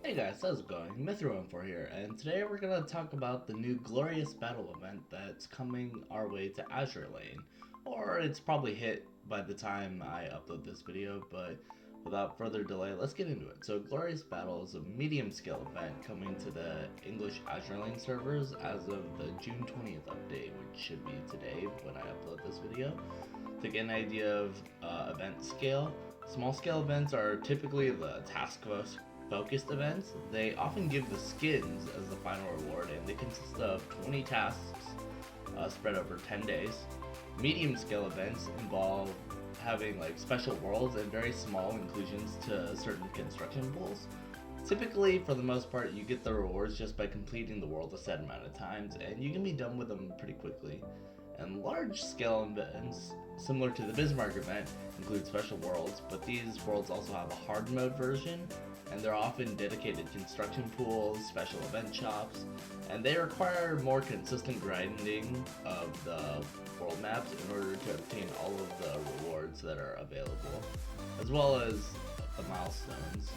Hey guys, how's it going? Mythro14 here, and today we're going to talk about the new Glorious Battle event that's coming our way to Azur Lane. Or it's probably hit by the time I upload this video, but without further delay, let's get into it. So Glorious Battle is a medium scale event coming to the English Azur Lane servers as of the June 20th update, which should be today when I upload this video. To get an idea of event scale, small scale events are typically the task focused events. They often give the skins as the final reward, and they consist of 20 tasks spread over 10 days. Medium scale events involve having like special worlds and very small inclusions to certain construction pools. Typically, for the most part, you get the rewards just by completing the world a set amount of times, and you can be done with them pretty quickly. And large scale events, similar to the Bismarck event, include special worlds, but these worlds also have a hard mode version, and they're often dedicated construction pools, special event shops, and they require more consistent grinding of the world maps in order to obtain all of the rewards that are available, as well as the milestones.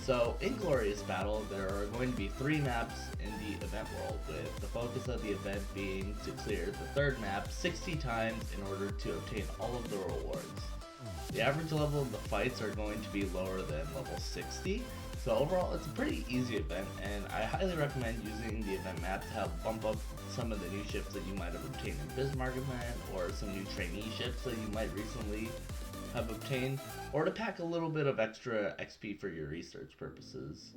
So in Glorious Battle, there are going to be 3 maps in the event world, with the focus of the event being to clear the third map 60 times in order to obtain all of the rewards. The average level of the fights are going to be lower than level 60, so overall it's a pretty easy event, and I highly recommend using the event map to help bump up some of the new ships that you might have obtained in Bismarck event, or some new trainee ships that you might recently have obtained, or to pack a little bit of extra XP for your research purposes.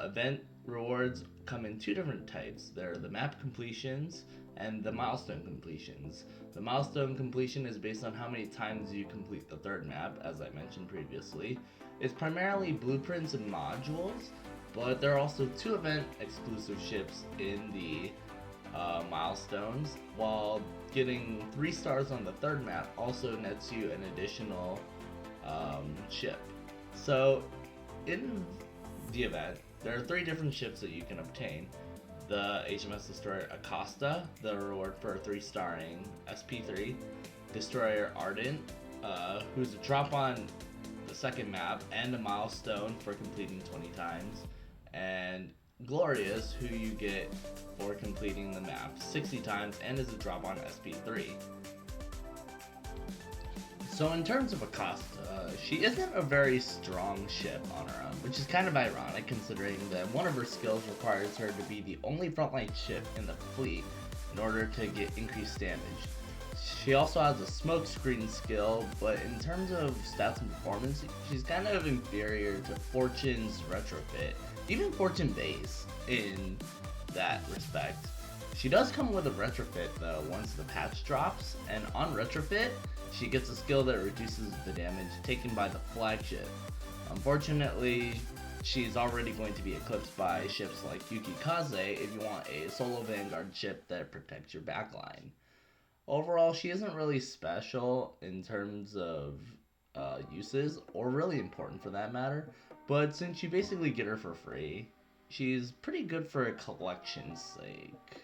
Event rewards come in 2 different types. They're the map completions and the milestone completions. The milestone completion is based on how many times you complete the third map, as I mentioned previously. It's primarily blueprints and modules, but there are also 2 event exclusive ships in the milestones, while getting 3 stars on the third map also nets you an additional ship. So in the event, there are 3 different ships that you can obtain. The HMS Destroyer Acosta, the reward for 3-starring SP3, Destroyer Ardent, who's a drop on the second map and a milestone for completing 20 times, and Glorious, who you get for completing the map 60 times and is a drop on SP3. So in terms of Acosta, she isn't a very strong ship on her own, which is kind of ironic considering that one of her skills requires her to be the only frontline ship in the fleet in order to get increased damage. She also has a smokescreen skill, but in terms of stats and performance, she's kind of inferior to Fortune's Retrofit, even Fortune Base in that respect. She does come with a Retrofit though once the patch drops, and on Retrofit, she gets a skill that reduces the damage taken by the flagship. Unfortunately, she's already going to be eclipsed by ships like Yukikaze if you want a solo Vanguard ship that protects your backline. Overall, she isn't really special in terms of uses, or really important for that matter, but since you basically get her for free, she's pretty good for a collection's sake.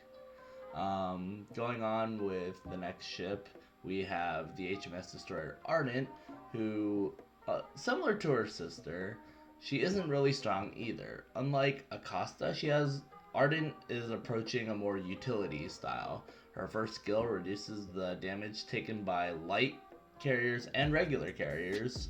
Going on with the next ship, we have the HMS Destroyer Ardent, who, similar to her sister, she isn't really strong either. Unlike Acosta, Ardent is approaching a more utility style. Her first skill reduces the damage taken by light carriers and regular carriers,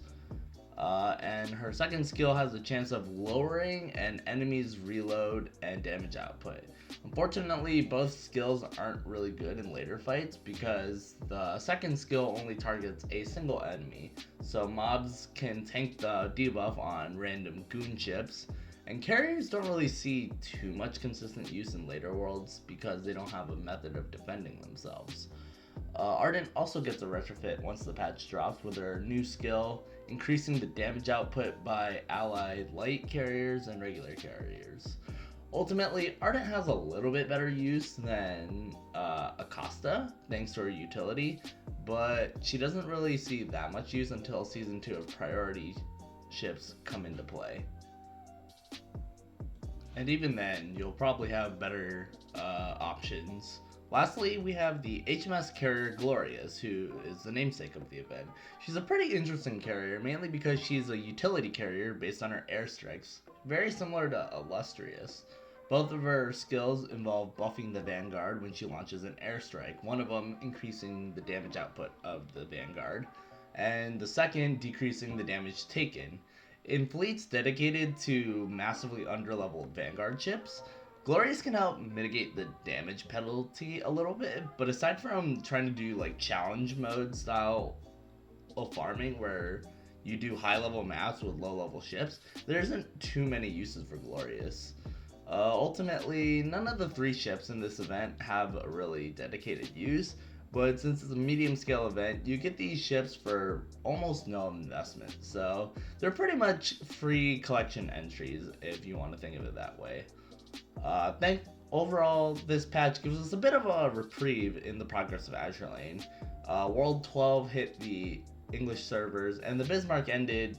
and her second skill has a chance of lowering an enemy's reload and damage output. Unfortunately, both skills aren't really good in later fights because the second skill only targets a single enemy, so mobs can tank the debuff on random goon ships, and carriers don't really see too much consistent use in later worlds because they don't have a method of defending themselves. Ardent also gets a retrofit once the patch drops with her new skill, increasing the damage output by allied light carriers and regular carriers. Ultimately, Ardent has a little bit better use than Acosta, thanks to her utility, but she doesn't really see that much use until Season 2 of Priority ships come into play. And even then, you'll probably have better options Lastly, we have the HMS carrier Glorious, who is the namesake of the event. She's a pretty interesting carrier, mainly because she's a utility carrier based on her airstrikes, very similar to Illustrious. Both of her skills involve buffing the Vanguard when she launches an airstrike, one of them increasing the damage output of the Vanguard, and the second decreasing the damage taken. In fleets dedicated to massively underleveled Vanguard ships, Glorious can help mitigate the damage penalty a little bit, but aside from trying to do like challenge mode style of farming where you do high level maps with low level ships, there isn't too many uses for Glorious. Ultimately, none of the 3 ships in this event have a really dedicated use, but since it's a medium scale event, you get these ships for almost no investment, so they're pretty much free collection entries if you want to think of it that way. Overall, this patch gives us a bit of a reprieve in the progress of Azur Lane. World 12 hit the English servers, and the Bismarck ended,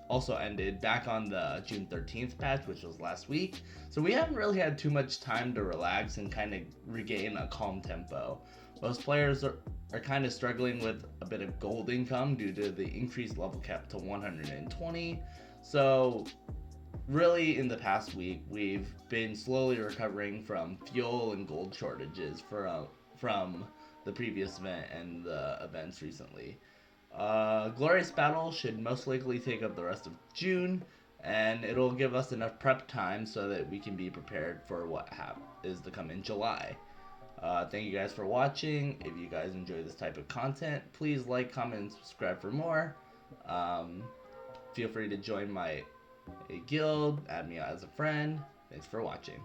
also ended back on the June 13th patch, which was last week. So we haven't really had too much time to relax and kind of regain a calm tempo. Most players are kind of struggling with a bit of gold income due to the increased level cap to 120. So really, in the past week, we've been slowly recovering from fuel and gold shortages from the previous event and the events recently. Glorious Battle should most likely take up the rest of June, and it'll give us enough prep time so that we can be prepared for what is to come in July. Thank you guys for watching. If you guys enjoy this type of content, please like, comment, and subscribe for more. Feel free to join my guild, add me as a friend. Thanks for watching.